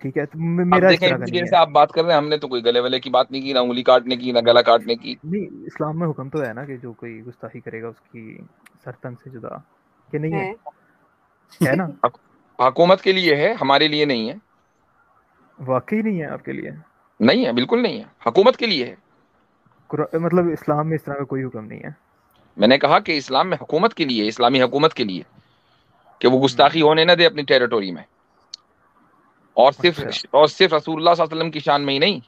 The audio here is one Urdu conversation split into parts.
ٹھیک ہے. تو اب میرا اس دیکھیں طرح کا اتنی نہیں دیر ہے. سے آپ بات کر رہے ہیں, ہم نے تو کوئی گلے والے کی بات نہیں کی, نہ انگلی کاٹنے کی, نہ گلا کاٹنے کی. نہیں, اسلام میں حکم تو ہے نا کہ جو کوئی گستاخی کرے گا اس کی سرتن سے جدا, کہ نہیں ہے؟ ہے نا؟ حکومت کے لیے ہے, ہمارے لیے نہیں ہے. واقعی نہیں ہے آپ کے لیے؟ نہیں ہے, بالکل نہیں ہے, حکومت کے لیے ہے. مطلب اسلام میں اس طرح کا کوئی حکم نہیں ہے؟ میں نے کہا کہ اسلام میں حکومت کے لیے, اسلامی حکومت کے لیے, کہ وہ گستاخی ہونے نہ دے اپنی ٹیریٹوری میں. اور صرف اچھا. رسول اللہ صلی اللہ علیہ وسلم کی شان میں ہی نہیں,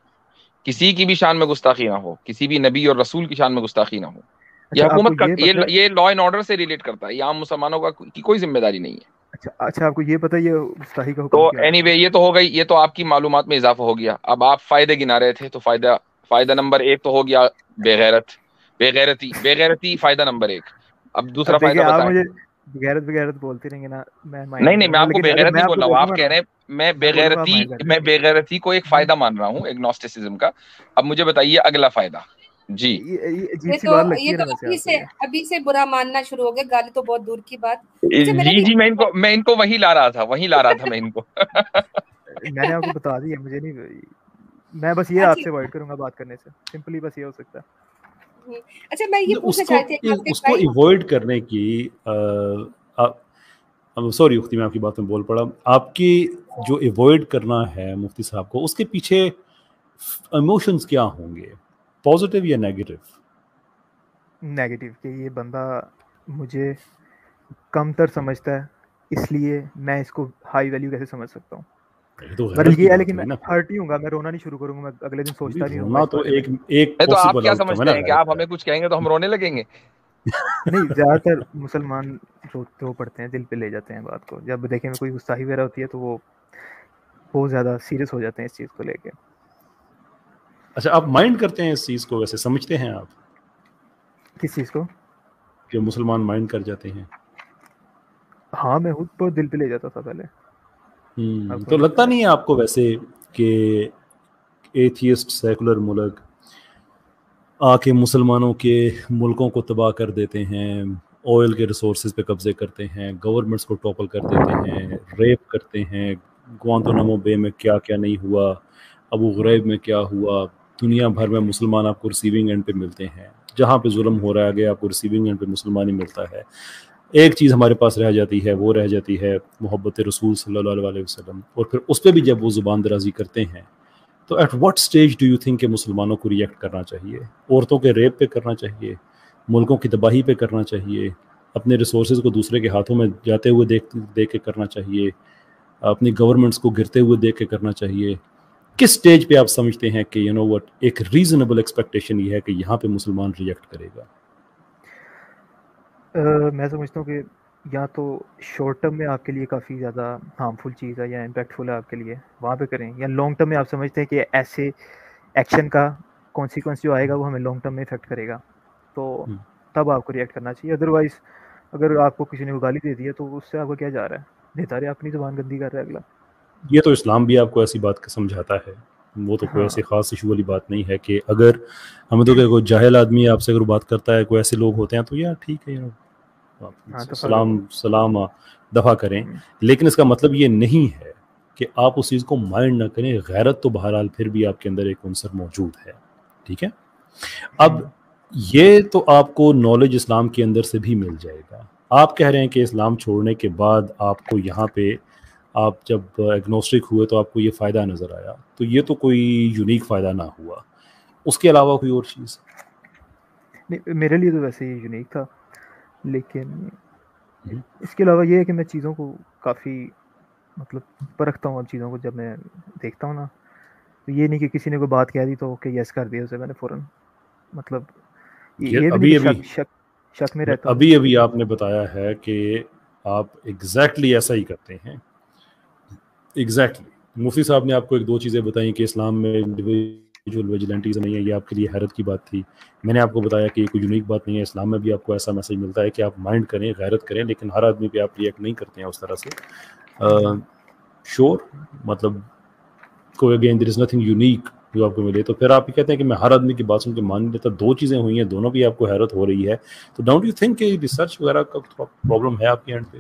کسی کی بھی شان میں گستاخی نہ ہو, کسی بھی نبی اور رسول کی شان میں گستاخی نہ ہو. یہ اچھا, آپ کو حکومت کا, یہ پتہ ہے؟ یہ لا اینڈ آرڈر سے ریلیٹ کرتا ہے, یہ عام مسلمانوں کی کوئی ذمہ داری نہیں ہے. اچھا, آپ کو یہ پتہ ہے یہ گستاخی کا تو حکم کیا اینی ہے؟ وے یہ تو ہو گئی, یہ تو آپ کی معلومات میں اضافہ ہو گیا. اب آپ فائدے گنا رہے تھے, تو فائدہ نمبر 1 تو ہو گیا بے غیرتی فائدہ نمبر 1. اب دوسرا اب دیکھیں, فائدہ آپ بتائیں. مجھے بغیرت بولتے رہیں گے نا, میں مائنڈ نہیں نہیں نہیں, کروں میں گا, آپ کو لیکن اگر بےغیرت میں نہیں آپ بول کو رہا ہوں. بولوں آپ گا کہہ نا, رہے ہیں میں بولوں گا آپ مائنڈ کریں. بےغیرتی کو ایک فائدہ مان رہا ہوں ایگنوسٹسزم کا. اب مجھے بتائیے اگلا فائدہ. جی, یہ عجیب سی بات لگتی ہے نا ویسے آپ کو یہ. ابھی سے برا ماننا شروع ہو گیا, گالی تو بہت دور کی بات. اچھا, میرا جی بھی میں ان کو وہی لا رہا تھا میں ان کو. میں نے آپ کو بتا دیا, مجھے نہیں, میں بس یہ آپ سے اوائڈ کروں گا بات کرنے سے, سمپلی بس یہ ہو سکتا ہے. اچھا, میں یہ پوچھنا چاہتی تھی اس کو ایوائڈ کرنے کی, سوری اختی, میں آپ کی بات میں بول پڑا. آپ کی جو ایوائڈ کرنا ہے مفتی صاحب کو, اس کے پیچھے ایموشنز کیا ہوں گے, پازیٹیو یا نیگیٹو؟ نیگیٹو, کہ یہ بندہ مجھے کم تر سمجھتا ہے, اس لیے میں اس کو ہائی ویلیو کیسے سمجھ سکتا ہوں. یہ تو پر غیرت کی یہ ہے, بات لیکن میں ہوئی نا. ہرٹ نہیں ہوں گا, میں رونا نہیں شروع کروں گا, میں اگلے دن سوچتا نہیں رہوں گا رونا اس تو بارے میں. ایک تو آپ پاسبل کیا آؤٹ کم ہے سمجھتے نا ہیں کہ غیرت آپ کا. ہمیں کچھ کہیں گے تو ہم رونے لگیں گے؟ نہیں, زیادہ تر مسلمان رو پڑتے ہیں, دل پہ لے جاتے ہیں بات کو. جب دیکھیں میں کوئی گستاخی وغیرہ ہوتی ہے تو وہ بہت زیادہ سیریس ہو جاتے ہیں اس چیز کو لے کے. اچھا, آپ مائنڈ کرتے ہیں اس چیز کو, ویسے سمجھتے ہیں آپ کس چیز کو؟ کہ مسلمان مائنڈ کر جاتے ہیں؟ ہاں, میں خود بہت دل پہ لے جاتا تھا پہلے. تو لگتا نہیں ہے آپ کو ویسے کہ ایتھیسٹ سیکولر ملک آ کے مسلمانوں کے ملکوں کو تباہ کر دیتے ہیں, آئل کے ریسورسز پہ قبضے کرتے ہیں, گورنمنٹس کو ٹاپل کر دیتے ہیں, ریپ کرتے ہیں, گوانتانامو بے میں کیا کیا نہیں ہوا, ابو غریب میں کیا ہوا, دنیا بھر میں مسلمان آپ کو ریسیونگ اینڈ پہ ملتے ہیں, جہاں پہ ظلم ہو رہا ہے آگے آپ کو ریسیونگ اینڈ پہ مسلمان ہی ملتا ہے. ایک چیز ہمارے پاس رہ جاتی ہے, وہ رہ جاتی ہے محبت رسول صلی اللہ علیہ وسلم, اور پھر اس پہ بھی جب وہ زبان درازی کرتے ہیں تو at what stage do you think کہ مسلمانوں کو ریئیکٹ کرنا چاہیے؟ عورتوں کے ریپ پہ کرنا چاہیے, ملکوں کی تباہی پہ کرنا چاہیے, اپنے ریسورسز کو دوسرے کے ہاتھوں میں جاتے ہوئے دیکھ کے کرنا چاہیے, اپنی گورنمنٹس کو گرتے ہوئے دیکھ کے کرنا چاہیے؟ کس سٹیج پہ آپ سمجھتے ہیں کہ وٹ ایک ریزنیبل ایکسپیکٹیشن یہ ہے کہ یہاں پہ مسلمان ریئیکٹ کرے گا؟ میں سمجھتا ہوں کہ یا تو شارٹ ٹرم میں آپ کے لیے کافی زیادہ ہارمفل چیز ہے یا امپیکٹفل ہے آپ کے لیے, وہاں پہ کریں, یا لانگ ٹرم میں آپ سمجھتے ہیں کہ ایسے ایکشن کا کانسیکوینس جو آئے گا وہ ہمیں لانگ ٹرم میں افیکٹ کرے گا, تو تب آپ کو ریئیکٹ کرنا چاہیے. ادروائز اگر آپ کو کسی نے گالی دے دی ہے تو اس سے آپ کو کیا جا رہا ہے, دیتا رہے, اپنی زبان گندی کر رہا ہے اگلا. یہ تو اسلام بھی آپ کو ایسی بات کا سمجھاتا ہے, وہ تو کوئی ایسی خاص ایشو والی بات نہیں ہے کہ اگر ہمیں تو کہ کوئی جاہل آدمی آپ سے اگر بات کرتا ہے, کوئی ایسے لوگ ہوتے ہیں تو یار ٹھیک ہے, سلام دفع کریں, لیکن اس کا مطلب یہ نہیں ہے کہ آپ اس چیز کو مائنڈ نہ کریں. غیرت تو بہرحال پھر بھی آپ کے اندر ایک عنصر موجود ہے, ٹھیک ہے. اب یہ تو آپ کو نالج اسلام کے اندر سے بھی مل جائے گا. آپ کہہ رہے ہیں کہ اسلام چھوڑنے کے بعد آپ کو یہاں پہ آپ جب ایگنوسٹک ہوئے تو آپ کو یہ فائدہ نظر آیا, تو یہ تو کوئی یونیک فائدہ نہ ہوا, اس کے علاوہ کوئی اور چیز؟ نہیں, میرے لیے تو ویسے ہی یونیک تھا, لیکن اس کے علاوہ یہ ہے کہ میں چیزوں کو کافی مطلب پرکھتا ہوں. اب چیزوں کو جب میں دیکھتا ہوں نا, تو یہ نہیں کہ کسی نے کوئی بات کہہ دی تو کہ یس کر دیا اسے میں نے فوراً, مطلب یہ بھی نہیں کہ شک میں رہتا ہوں. ابھی آپ نے بتایا ہے کہ آپ ایگزیکٹلی ایسا ہی کرتے ہیں. ایگزیکٹلی مفتی صاحب نے آپ کو ایک دو چیزیں بتائیں کہ اسلام میں انڈیویجول ویجیلنٹیزم نہیں ہے, یہ آپ کے لیے حیرت کی بات تھی. میں نے آپ کو بتایا کہ یہ کوئی یونیک بات نہیں ہے, اسلام میں بھی آپ کو ایسا میسج ملتا ہے کہ آپ مائنڈ کریں, غیرت کریں, لیکن ہر آدمی پہ آپ ریئیکٹ نہیں کرتے ہیں اس طرح سے. شور مطلب کوئی again there is nothing unique جو آپ کو ملے, تو پھر آپ یہ کہتے ہیں کہ میں ہر آدمی کی بات سن کے مان نہیں لیتا. دو چیزیں ہوئی ہیں, دونوں بھی آپ کو حیرت ہو رہی ہے, تو ڈونٹ یو تھنک کہ ریسرچ وغیرہ کا پرابلم ہے آپ کے اینڈ پہ؟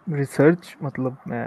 ریسرچ مطلب میں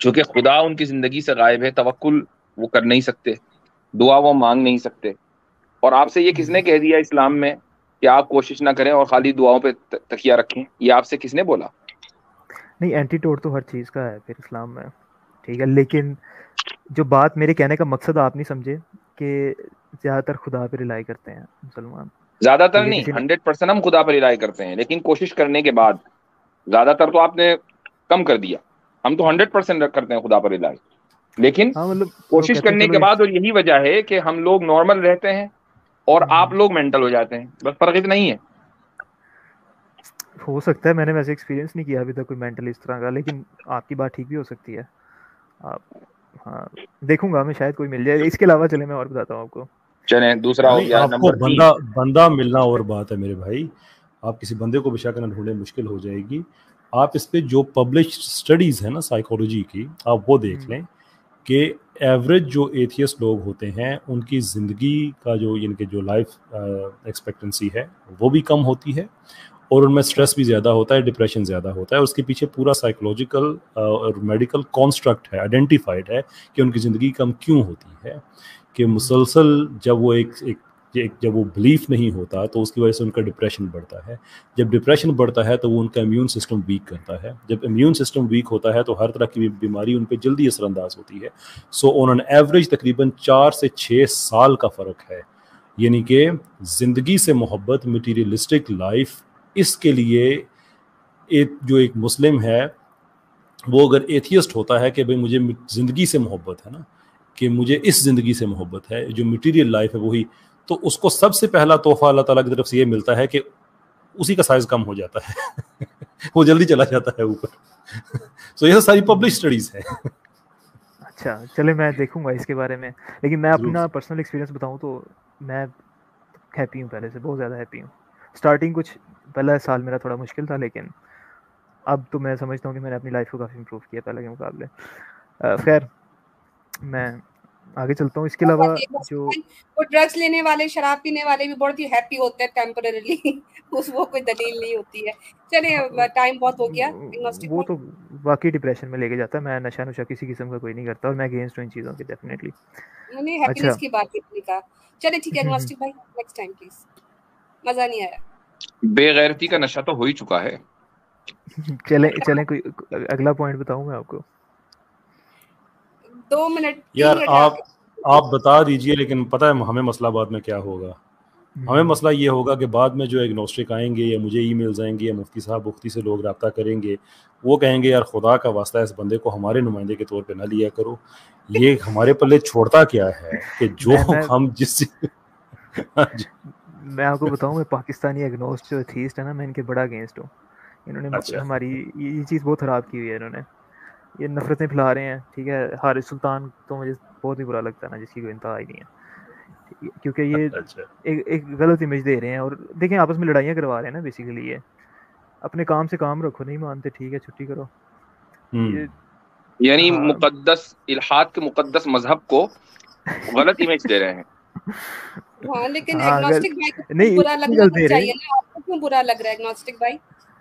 چونکہ خدا ان کی زندگی سے غائب ہے، توکل وہ کر نہیں سکتے، دعا وہ مانگ نہیں سکتے. اور آپ سے یہ کس نے کہہ دیا اسلام میں کہ آپ کوشش نہ کریں اور خالی دعاؤں پہ تکیہ رکھیں؟ یہ آپ سے کس نے بولا؟ نہیں، اینٹی ٹوٹ تو ہر چیز کا ہے پھر اسلام میں، ٹھیک ہے، لیکن جو بات میرے کہنے کا مقصد آپ نہیں سمجھے کہ زیادہ تر خدا پہ ریلائی کرتے ہیں مسلمان. زیادہ تر ٹھیک ہے، نہیں، کسی نے 100% ہم خدا پر ریلائی کرتے ہیں، لیکن کوشش کرنے کے بعد. زیادہ تر تو آپ نے کم کر دیا، ہم تو 100% کرتے ہیں خدا پر ریلائی، لیکن ہاں مطلب لوگ کوشش کہتے ہیں کرنے چلو کے بعد. اور یہی وجہ ہے کہ ہم لوگ نارمل رہتے ہیں اور آپ لوگ مینٹل ہو جاتے ہیں، بس فرق اتنا ہی ہے. ہو سکتا ہے، میں نے ویسے ایکسپیرینس نہیں کیا ابھی تک کوئی مینٹل اس طرح کا، لیکن آپ کی بات ٹھیک بھی ہو سکتی ہے. آپ ہاں دیکھوں گا میں، شاید کوئی مل جائے. اس کے علاوہ چلے میں اور بتاتا ہوں آپ کو. چلیں دوسرا ہو نہیں، گیا آپ کو نمبر 3. بندہ ملنا اور بات ہے میرے بھائی. آپ کسی بندے کو بشک نہ ڈھونڈیں، مشکل ہو جائے گی. آپ اس پہ جو پبلش اسٹڈیز ہیں نا سائیکالوجی کی، آپ وہ دیکھ لیں کہ ایوریج جو ایتھیسٹ لوگ ہوتے ہیں ان کی زندگی کا جو یعنی کہ جو لائف ایکسپیکٹنسی ہے وہ بھی کم ہوتی ہے، اور ان میں سٹریس بھی زیادہ ہوتا ہے، ڈپریشن زیادہ ہوتا ہے. اس کے پیچھے پورا سائیکولوجیکل اور میڈیکل کانسٹرکٹ ہے، آئیڈینٹیفائڈ ہے کہ ان کی زندگی کم کیوں ہوتی ہے. کہ مسلسل جب وہ جب وہ بلیف نہیں ہوتا تو اس کی وجہ سے ان کا ڈپریشن بڑھتا ہے. جب ڈپریشن بڑھتا ہے تو وہ ان کا امیون سسٹم ویک کرتا ہے. جب امیون سسٹم ویک ہوتا ہے تو ہر طرح کی بیماری ان پہ جلدی اثر انداز ہوتی ہے. سو آن این ایوریج تقریباً 4 سے 6 سال کا فرق ہے. یعنی کہ زندگی سے محبت، مٹیریلسٹک لائف، اس کے لیے جو ایک مسلم ہے وہ اگر ایتھیسٹ ہوتا ہے کہ بھئی مجھے زندگی سے محبت ہے نا، کہ مجھے اس زندگی سے محبت ہے، جو مٹیریل لائف ہے وہی، تو اس کو سب سے پہلا تحفہ اللہ تعالیٰ کی طرف سے یہ ملتا ہے کہ اسی کا سائز کم ہو جاتا ہے وہ جلدی چلا جاتا ہے اوپر. سو یہ ساری پبلش اسٹڈیز ہیں. اچھا چلے میں دیکھوں گا اس کے بارے میں، لیکن میں ضرور. اپنا پرسنل ایکسپیرینس بتاؤں تو میں ہیپی ہوں، پہلے سے بہت زیادہ ہیپی ہوں. اسٹارٹنگ کچھ پہلا سال میرا تھوڑا مشکل تھا، لیکن اب تو میں سمجھتا ہوں کہ میں نے اپنی لائف کو کافی امپروو کیا پہلے کے مقابلے. خیر میں آگے چلتا ہوں. اس کے علاوہ جو وہ ڈرگس لینے والے، شراب پینے والے بھی بہت ہی ہیپی ہوتے ہیں ٹیمپرریلی، اس وہ کوئی دلیل نہیں ہوتی ہے. چلیں ٹائم بہت ہو گیا. وہ تو واقعی ڈپریشن میں لے کے جاتا ہے. میں نشہ نشہ کسی قسم کا کوئی نہیں کرتا، اور میں اگینسٹ ہوں ان چیزوں کے ڈیفینیٹلی. میں نے ہیپینس کی بات نہیں کہا. چلیں ٹھیک ہے اگنوسٹک بھائی، نیکسٹ ٹائم پلیز. مزہ نہیں آیا. بے غیرتی کا نشہ تو ہو ہی چکا ہے. چلیں کوئی اگلا پوائنٹ بتاؤں میں آپ کو. 2 منٹ 3 یار منٹ آپ بتا دیجئے، لیکن پتہ ہے ہمیں مسئلہ بعد میں کیا ہوگا. ہمیں مسئلہ یہ ہوگا کہ بعد میں جو ایگنوسٹک آئیں گے یا مجھے ای میلز آئیں گے یا مفتی صاحب مفتی سے لوگ رابطہ کریں گے، وہ کہیں گے یار خدا کا واسطہ اس بندے کو ہمارے نمائندے کے طور پہ نہ لیا کرو. یہ ہمارے پلے چھوڑتا کیا ہے کہ جو ہم جس میں آپ کو بتاؤں، میں پاکستانی ایگنوسٹ جو ایتھیسٹ ہے نا، میں ان کے بڑا اگینسٹ ہوں. انہوں نے ہماری یہ چیز بہت خراب کی ہوئی ہے. انہوں نے یہ نفرتیں پھیلا رہے ہیں، ٹھیک ہے. حارث سلطان تو مجھے بہت ہی برا لگتا ہے نا، جس کی کوئی انتہا ہی نہیں ہے، کیونکہ یہ ایک غلط امیج دے رہے ہیں. اور دیکھیں آپس میں لڑائیاں کروا رہے ہیں نا بیسیکلی. یہ اپنے کام سے کام رکھو، نہیں مانتے ٹھیک ہے چھٹی کرو. یعنی مقدس الحاد کے مقدس مذہب کو غلط امیج دے رہے ہیں. ہاں لیکن ایگنوسٹک بھائی کو برا لگنا نہیں چاہیے نا. آپ کو کیوں برا لگ رہا ہے ایگنوسٹک بھائی؟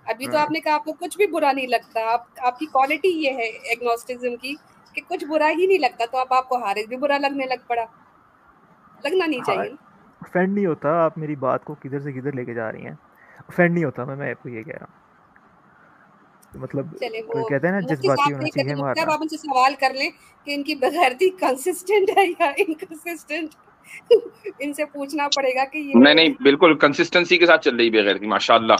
ابھی تو آپ نے کہا آپ کو کچھ بھی برا نہیں لگتا. آپ کی کوالٹی یہ ہے ایگنوسٹکزم کی کہ کچھ برا ہی نہیں لگتا. تو اب آپ کو حارث بھی برا لگنے لگ پڑا. لگنا نہیں چاہیے. افینڈ نہیں ہوتا. آپ میری بات کو کدھر سے کدھر لے کے جا رہی ہیں. افینڈ نہیں ہوتا میں آپ کو یہ کہہ رہا ہوں. مطلب کوئی کہتا ہے نا جذباتی ہونا چیزیں مارنا. آپ ان سے سوال کر لیں کہ ان کی بغیرتی کنسسٹنٹ ہے یا انکنسسٹنٹ. ان سے پوچھنا پڑے گا کہ یہ نہیں بالکل کنسسٹنسی کے ساتھ چل رہی بغیرتی، ماشاءاللہ.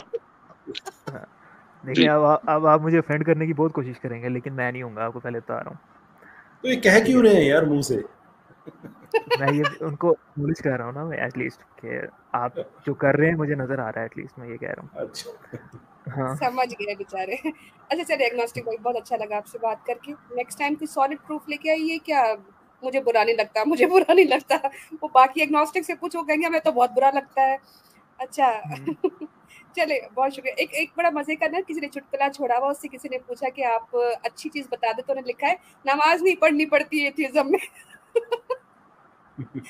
دیکھیں اب آپ مجھے افینڈ کرنے کی بہت کوشش کریں گے، لیکن میں نہیں ہوں گا. آپ کو پہلے بتا رہا ہوں. تو یہ کہہ کیوں رہے ہیں یار منہ سے؟ میں یہ ان کو نالج کہہ رہا ہوں نا میں، ایٹ لیسٹ کہ آپ جو کر رہے ہیں مجھے نظر آ رہا ہے. ایٹ لیسٹ میں یہ کہہ رہا ہوں. اچھا سمجھ گئے بیچارے. اچھا چلے ایگنوسٹک بھائی، بہت اچھا لگا آپ سے بات کر کے. نیکسٹ ٹائم کوئی سالڈ پروف لے کے آئیے. کیا مجھے برا نہیں لگتا، مجھے برا نہیں لگتا. وہ باقی ایگنوسٹک سے پوچھو، کہیں گے ہمیں تو بہت برا لگتا ہے. اچھا چلے بہت شکریہ. ایک بڑا مزے کا نا، کسی نے چٹکلا چھوڑا ہوا، اس سے کسی نے پوچھا کہ آپ اچھی چیز بتا دیں، تو انہوں نے لکھا ہے نماز نہیں پڑھنی پڑتی ہے ایتھیزم میں.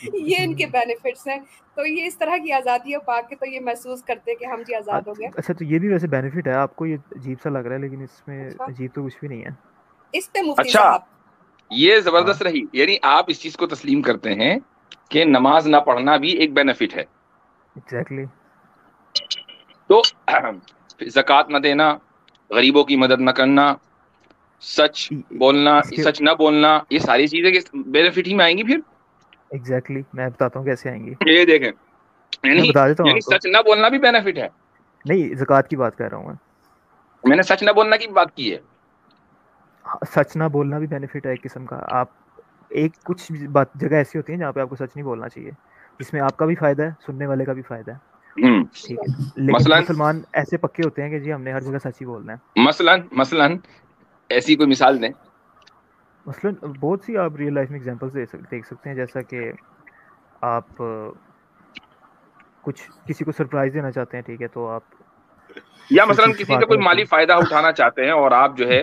یہ ان کے بینیفٹس ہیں. تو یہ اس طرح کی آزادیوں پا کے تو یہ محسوس کرتے کہ ہم جی آزاد ہو گئے. اچھا تو یہ بھی ویسے بینیفٹ ہے. آپ کو یہ عجیب سا لگ رہا ہے، لیکن اس میں عجیب تو کچھ بھی نہیں ہے. اس پہ مفتی اچھا صاحب یہ زبردست رہی، یعنی آپ اس چیز کو تسلیم کرتے ہیں کہ نماز نہ پڑھنا بھی ایک بینیفٹ ہے. ایگزیکٹلی. تو زکوٰۃ نہ دینا، غریبوں کی مدد نہ کرنا، سچ بولنا، سچ نہ بولنا، یہ ساری چیزیں بینیفٹ ہی میں آئیں گی پھر. ایگزیکٹلی میں بتاتا ہوں کیسے آئیں گی. یہ دیکھیں میں بتا دیتا ہوں یعنی آپ کو. سچ نہ بولنا بھی بینیفٹ ہے. نہیں زکوٰۃ کی بات کر رہا ہوں میں نے سچ نہ بولنا کی بات کی ہے. سچ نہ بولنا بھی بینیفٹ ہے ایک قسم کا. آپ ایک کچھ بات جگہ ایسی ہوتی ہیں جہاں پہ آپ کو سچ نہیں بولنا چاہیے، جس میں آپ کا بھی فائدہ ہے، سننے والے کا بھی فائدہ ہے. ٹھیک ہے، لیکن مسلمان ایسے پکے ہوتے ہیں کہ جی ہم نے ہر جگہ سچ ہی بولنا ہے. مثلاً ایسی کوئی مثال دیں. مثلاً بہت سی آپ ریئل لائف میں ایگزامپلس دیکھ سکتے ہیں، جیسا کہ آپ کچھ کسی کو سرپرائز دینا چاہتے ہیں، ٹھیک ہے، تو آپ یا مثلاً کسی سے کوئی مالی فائدہ اٹھانا چاہتے ہیں اور آپ جو ہے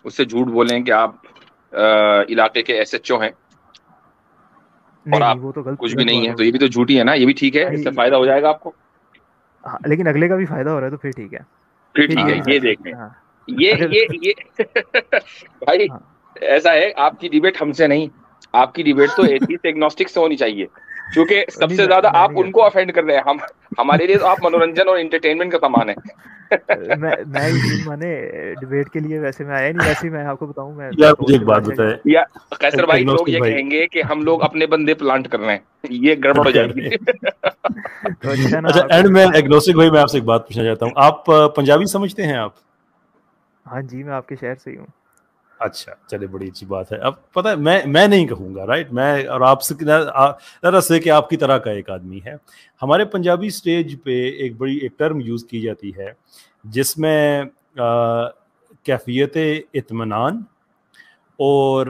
اس سے جھوٹ بولیں کہ آپ علاقے کے ایس ایچ او ہیں اور آپ وہ تو کچھ بھی نہیں ہے، تو یہ بھی تو جھوٹی ہے نا، یہ بھی ٹھیک ہے، اس سے فائدہ ہو جائے گا آپ کو. لیکن اگلے کا بھی فائدہ ہو رہا ہے تو پھر ٹھیک ہے. پھر ٹھیک ہے. یہ دیکھیں یہ بھائی ایسا ہے، آپ کی ڈیبیٹ ہم سے نہیں، آپ کی ڈیبیٹ تو ایتھیسٹ ایگنوسٹک سے ہونی چاہیے، کیونکہ سب سے زیادہ آپ ان کو افینڈ کر رہے ہیں. ہمارے لیے تو آپ منورنجن اور انٹرٹینمنٹ کا سامان ہے. میں یقین مانے ڈیبیٹ کے لیے ویسے میں آیا نہیں، ویسے میں آپ کو بتاؤں میں یار مجھے ایک بات بتائیں. یا قیصر بھائی لوگ یہ کہیں گے کہ ہم لوگ اپنے بندے پلانٹ کر رہے ہیں، یہ گڑبڑ ہو جائے گی. اچھا اینڈ میں ایگنوسٹک بھائی میں آپ سے ایک بات پوچھنا چاہتا ہوں، آپ پنجابی سمجھتے ہیں آپ؟ ہاں جی میں آپ کے شہر سے ہی ہوں. اچھا چلے بڑی اچھی بات ہے. اب پتہ ہے میں نہیں کہوں گا رائٹ، میں اور آپ سے سے کہ آپ کی طرح کا ایک آدمی ہے. ہمارے پنجابی سٹیج پہ ایک ٹرم یوز کی جاتی ہے جس میں کیفیت اطمینان اور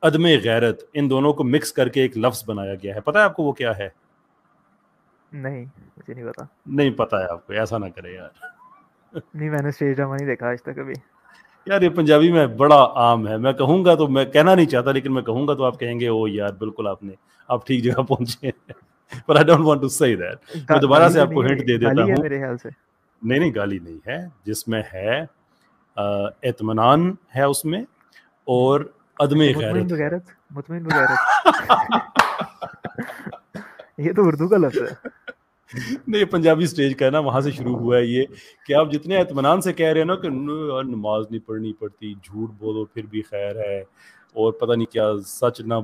عدم غیرت ان دونوں کو مکس کر کے ایک لفظ بنایا گیا ہے. پتہ ہے آپ کو وہ کیا ہے؟ نہیں مجھے نہیں پتا. نہیں پتہ ہے آپ کو؟ ایسا نہ کرے یار. نہیں میں نے اسٹیج ڈرامہ نہیں دیکھا آج تک کبھی. یار یہ پنجابی میں بڑا عام ہے، میں کہوں گا تو میں کہنا نہیں چاہتا لیکن میں کہوں گا تو آپ کہیں گے او یار بالکل آپ ٹھیک جگہ پہنچے ہیں. But I don't want to say that. میں دوبارہ سے آپ کو ہنٹ دے دیتا ہوں. میرے خیال سے نہیں گالی نہیں ہے، جس میں ہے اطمینان ہے اس میں اور عدم غیرت. مطمئن بغیرت یہ تو اردو کا لفظ ہے. نہیں پنجابی سٹیج کا ہے نا، وہاں سے شروع ہوا ہے یہ کہ آپ جتنے اطمینان سے کہہ رہے ہیں نا کہ نماز نہیں پڑھنی پڑتی، جھوٹ بولو پھر بھی خیر ہے، اور پتہ نہیں کیا سچ نہ،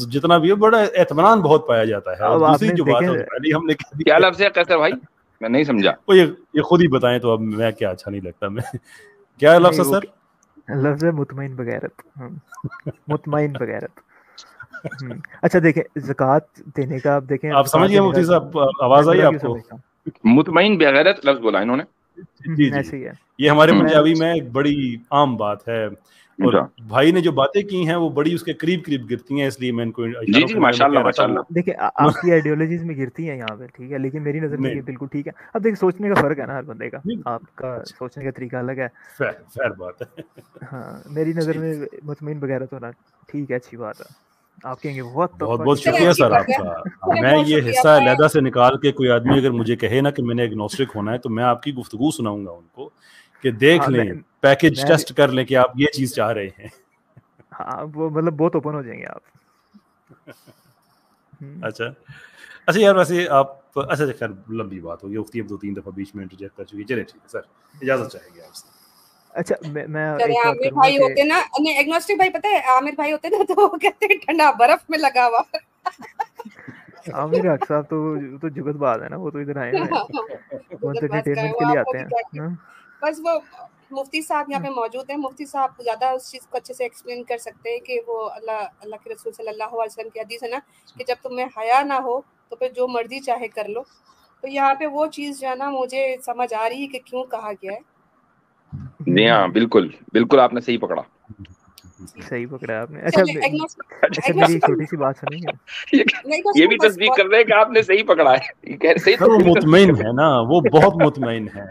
جتنا بھی ہے بڑا اطمینان بہت پایا جاتا ہے. اور دوسری جو بات ہے پہلے ہم نے کیا لفظ ہے قیصر بھائی؟ میں نہیں سمجھا. وہ یہ خود ہی بتائیں تو اب میں کیا اچھا نہیں لگتا. میں کیا لفظ ہے سر؟ لفظ ہے مطمئن بغیرت. مطمئن بغیرت. اچھا دیکھیں زکوٰۃ دینے کا، آپ دیکھیں آپ سمجھ گئے مفتی صاحب؟ آواز آئی آپ کو؟ مطمئن بغیرت لفظ بولا انہوں نے. جی یہ ہمارے پنجابی میں ایک بڑی عام بات ہے، اور بھائی نے جو باتیں کی ہیں وہ بڑی اس کے قریب گرتی ہیں، اس لیے میں ان کو جی ماشاءاللہ دیکھیں آپ کی آئیڈیالوجیز میں گرتی ہیں یہاں پہ، ٹھیک ہے، لیکن میری نظر میں یہ بالکل ٹھیک ہے. اب دیکھیں سوچنے کا فرق ہے نا ہر بندے کا، آپ کا سوچنے کا طریقہ الگ ہے. فیر بات ہے. ہاں میری نظر میں مطمئن بغیرت ہونا ٹھیک ہے، اچھی بات ہے. آپ کہیں گے بہت بہت شکریہ سر آپ کا. میں یہ حصہ علیحدہ سے نکال کے کوئی آدمی اگر مجھے کہے نا کہ میں نے ایگنوسٹک ہونا ہے تو میں آپ کی گفتگو سناؤں گا ان کو کہ دیکھ لیں، پیکج ٹیسٹ کر لیں کہ آپ یہ چیز چاہ رہے ہیں. ہاں وہ مطلب بہت اوپن ہو جائیں گے آپ. اچھا یار ویسے آپ اچھا خیر لمبی بات ہوگی، مفتی اب 2-3 دفعہ بیچ میں انٹرجیکٹ کر چکی. چلے ٹھیک ہے سر، اجازت چاہیں گے آپ سے. اچھا میں عامر بھائی ہوتے نا، ایگنوسٹک بھائی پتہ ہے عامر بھائی ہوتے نا تو وہ کہتے ہیں ٹھنڈا برف میں لگا ہوا. عامر حق صاحب تو جگت بات ہے نا، وہ تو ادھر آئے ہوئے ہیں، وہ انٹرٹینمنٹ کے لیے آتے ہیں. بس وہ مفتی صاحب یہاں پہ موجود ہیں، مفتی صاحب زیادہ اس چیز کو اچھے سے ایکسپلین کر سکتے ہیں کہ وہ اللہ کے رسول صلی اللہ علیہ وسلم کی حدیث ہے نا کہ جب تمہیں حیا نہ ہو تو پھر جو مرضی چاہے کر لو. تو یہاں پہ وہ چیز جو ہے نا مجھے سمجھ آ رہی ہے کہ کیوں کہا گیا ہے. جی ہاں بالکل آپ نے صحیح پکڑا. صحیح پکڑا آپ نے. اچھا میری چھوٹی سی بات سنیں گے؟ یہ بھی تصدیق کر رہے ہیں کہ آپ نے صحیح پکڑا ہے. وہ مطمئن ہے نا، وہ بہت مطمئن ہے.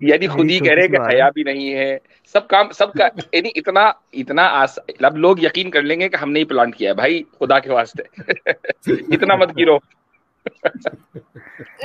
یعنی خود ہی کہہ رہے کہ حیا بھی نہیں ہے، سب کا یعنی اتنا اب لوگ یقین کر لیں گے کہ ہم نے ہی پلانٹ کیا ہے. بھائی خدا کے واسطے اتنا مت گرو.